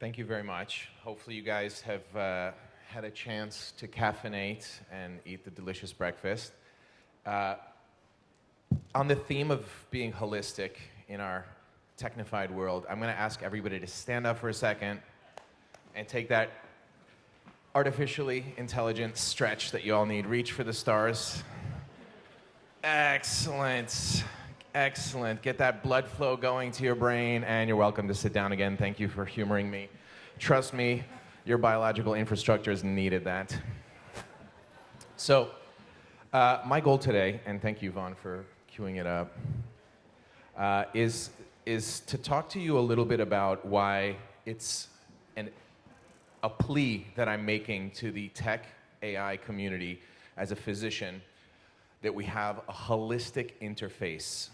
Thank you very much. Hopefully you guys have had a chance to caffeinate and eat the delicious breakfast. On the theme of being holistic in our technified world, I'm going to ask everybody to stand up for a second and take that artificially intelligent stretch that you all need. Reach for the stars. Excellent. Excellent. Get that blood flow going to your brain, and you're welcome to sit down again. Thank you for humoring me. Trust me, your biological infrastructure has needed that. So, my goal today, and thank you, Vaughn, for queuing it up, is to talk to you a little bit about why it's a plea that I'm making to the tech AI community as a physician that we have a holistic interface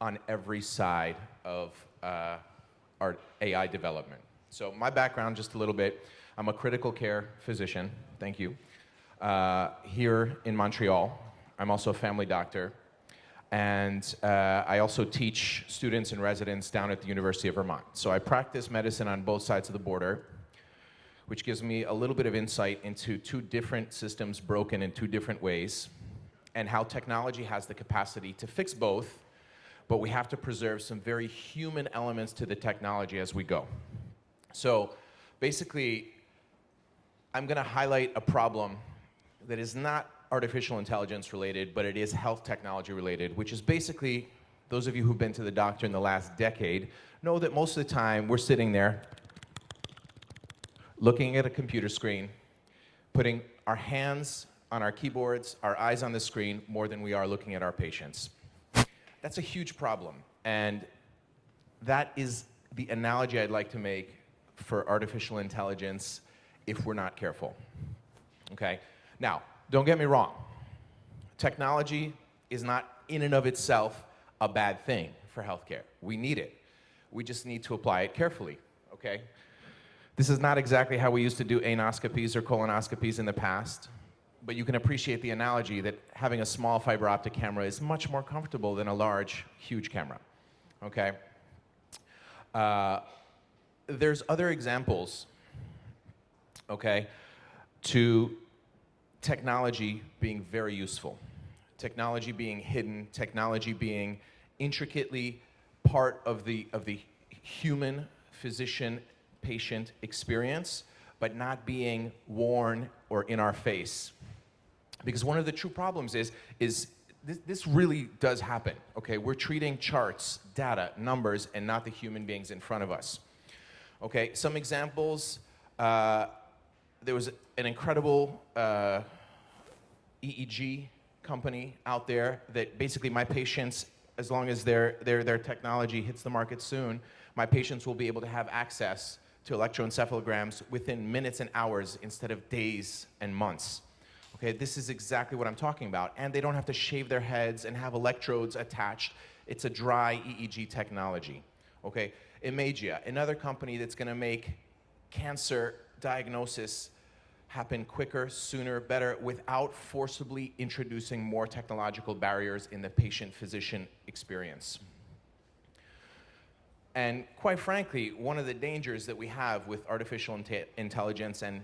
on every side of our AI development. So my background, just a little bit, I'm a critical care physician, thank you, here in Montreal. I'm also a family doctor, and I also teach students and residents down at the University of Vermont. So I practice medicine on both sides of the border, which gives me a little bit of insight into two different systems broken in two different ways, and how technology has the capacity to fix both, but we have to preserve some very human elements to the technology as we go. So basically, I'm going to highlight a problem that is not artificial intelligence related, but it is health technology related, which is basically, those of you who've been to the doctor in the last decade know that most of the time we're sitting there looking at a computer screen, putting our hands on our keyboards, our eyes on the screen, more than we are looking at our patients. That's a huge problem, and that is the analogy I'd like to make for artificial intelligence if we're not careful, okay? Now, don't get me wrong. Technology is not in and of itself a bad thing for healthcare. We need it. We just need to apply it carefully, okay? This is not exactly how we used to do anoscopies or colonoscopies in the past, but you can appreciate the analogy that having a small fiber optic camera is much more comfortable than a large, huge camera, okay? There's other examples, okay, to technology being very useful, technology being hidden, technology being intricately part of the human physician-patient experience, but not being worn or in our face. Because one of the true problems is this really does happen, okay? We're treating charts, data, numbers, and not the human beings in front of us. Okay, some examples, there was an incredible EEG company out there that basically my patients, as long as their technology hits the market soon, my patients will be able to have access to electroencephalograms within minutes and hours instead of days and months. Okay, this is exactly what I'm talking about. And they don't have to shave their heads and have electrodes attached. It's a dry EEG technology. Okay, Imagia, another company that's gonna make cancer diagnosis happen quicker, sooner, better, without forcibly introducing more technological barriers in the patient-physician experience. And quite frankly, one of the dangers that we have with artificial intelligence and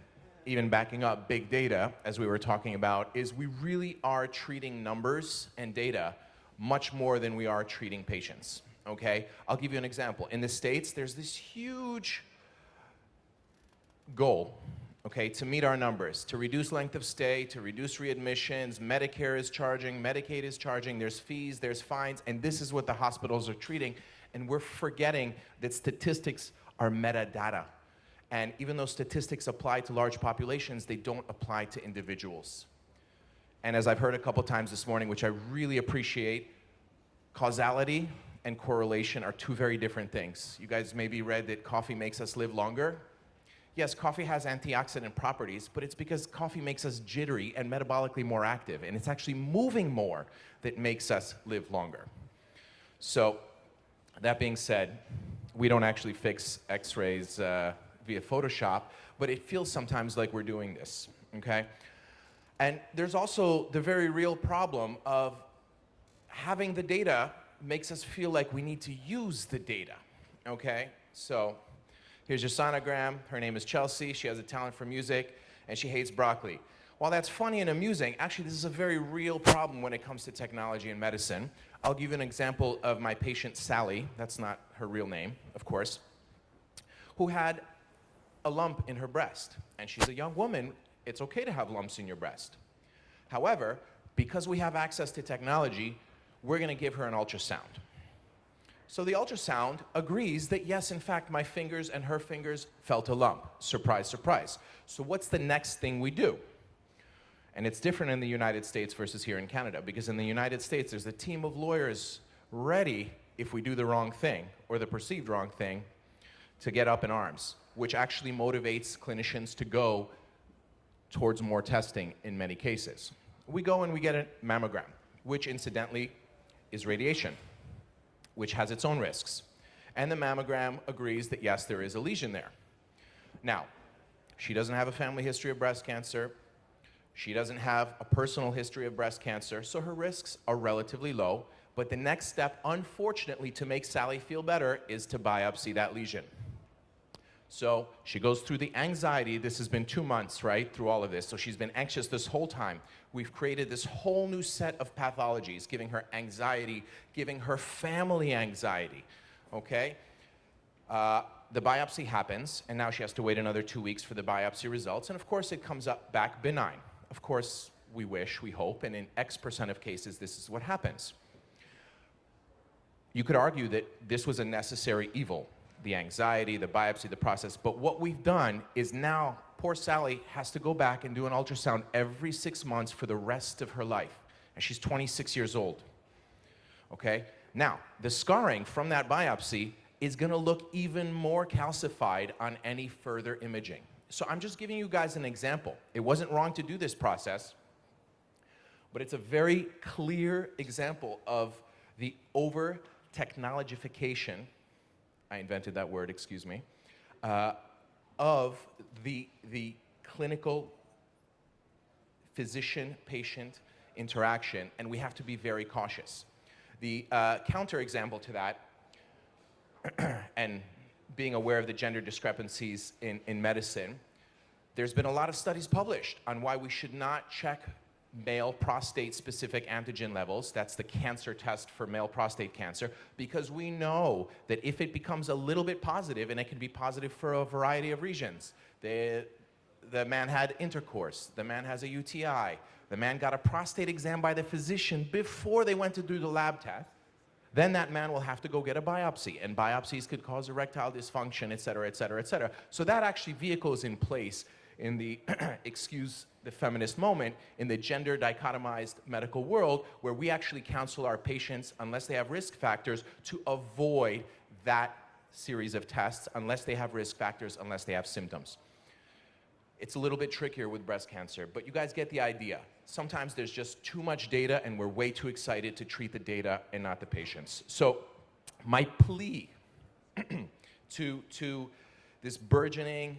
even backing up big data, as we were talking about, is we really are treating numbers and data much more than we are treating patients, okay? I'll give you an example. In the States, there's this huge goal, okay, to meet our numbers, to reduce length of stay, to reduce readmissions. Medicare is charging, Medicaid is charging, there's fees, there's fines, and this is what the hospitals are treating. And we're forgetting that statistics are metadata. And even though statistics apply to large populations, they don't apply to individuals. And as I've heard a couple times this morning, which I really appreciate, causality and correlation are two very different things. You guys maybe read that coffee makes us live longer. Yes, coffee has antioxidant properties, but it's because coffee makes us jittery and metabolically more active, and it's actually moving more that makes us live longer. So, that being said, we don't actually fix x-rays via Photoshop, but it feels sometimes like we're doing this, okay? And there's also the very real problem of having the data makes us feel like we need to use the data, okay? So Here's your sonogram. Her name is Chelsea. She has a talent for music, and she hates broccoli. While that's funny and amusing, actually this is a very real problem when it comes to technology and medicine. I'll give you an example of my patient Sally, that's not her real name, of course, who had a lump in her breast. And she's a young woman, it's okay to have lumps in your breast. However, because we have access to technology, we're gonna give her an ultrasound. So the ultrasound agrees that yes, in fact, my fingers and her fingers felt a lump. Surprise, surprise. So what's the next thing we do? And it's different in the United States versus here in Canada, because in the United States, there's a team of lawyers ready, if we do the wrong thing, or the perceived wrong thing, to get up in arms, which actually motivates clinicians to go towards more testing in many cases. We go and we get a mammogram, which incidentally is radiation, which has its own risks. And the mammogram agrees that yes, there is a lesion there. Now, she doesn't have a family history of breast cancer. She doesn't have a personal history of breast cancer, so her risks are relatively low. But the next step, unfortunately, to make Sally feel better is to biopsy that lesion. So she goes through the anxiety. This has been 2 months, right, through all of this. So she's been anxious this whole time. We've created this whole new set of pathologies, giving her anxiety, giving her family anxiety, okay? The biopsy happens, and now she has to wait another 2 weeks for the biopsy results. And of course, it comes up back benign. Of course, we wish, we hope, and in X% of cases, this is what happens. You could argue that this was a necessary evil, the anxiety, the biopsy, the process, but what we've done is now poor Sally has to go back and do an ultrasound every 6 months for the rest of her life, and she's 26 years old, okay? Now, the scarring from that biopsy is gonna look even more calcified on any further imaging. So I'm just giving you guys an example. It wasn't wrong to do this process, but it's a very clear example of the over-technologification, I invented that word, excuse me, of the clinical physician-patient interaction, and we have to be very cautious. The counterexample to that, and being aware of the gender discrepancies in medicine, there's been a lot of studies published on why we should not check male prostate-specific antigen levels. That's the cancer test for male prostate cancer, because we know that if it becomes a little bit positive, and it can be positive for a variety of reasons, the man had intercourse, the man has a UTI, the man got a prostate exam by the physician before they went to do the lab test, then that man will have to go get a biopsy, and biopsies could cause erectile dysfunction, et cetera, et cetera, et cetera. So that actually vehicle is in place in the, excuse the feminist moment, in the gender dichotomized medical world, where we actually counsel our patients, unless they have risk factors, to avoid that series of tests, unless they have risk factors, unless they have symptoms. It's a little bit trickier with breast cancer, but you guys get the idea. Sometimes there's just too much data, and we're way too excited to treat the data and not the patients. So my plea to this burgeoning,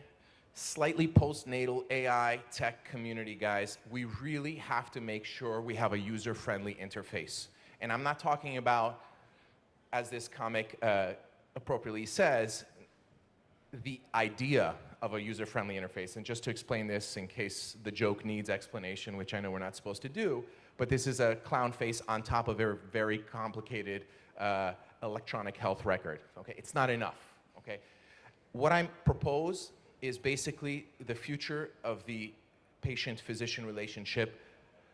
slightly postnatal AI tech community, guys, we really have to make sure we have a user-friendly interface. And I'm not talking about, as this comic appropriately says, the idea of a user-friendly interface. And just to explain this, in case the joke needs explanation, which I know we're not supposed to do, but this is a clown face on top of a very complicated electronic health record. Okay, it's not enough. Okay, what I propose is basically the future of the patient-physician relationship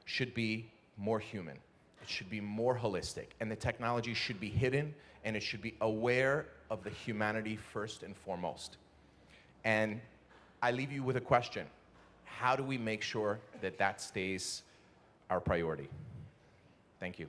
should be more human. It should be more holistic, and the technology should be hidden, and it should be aware of the humanity first and foremost. And I leave you with a question. How do we make sure that that stays our priority? Thank you.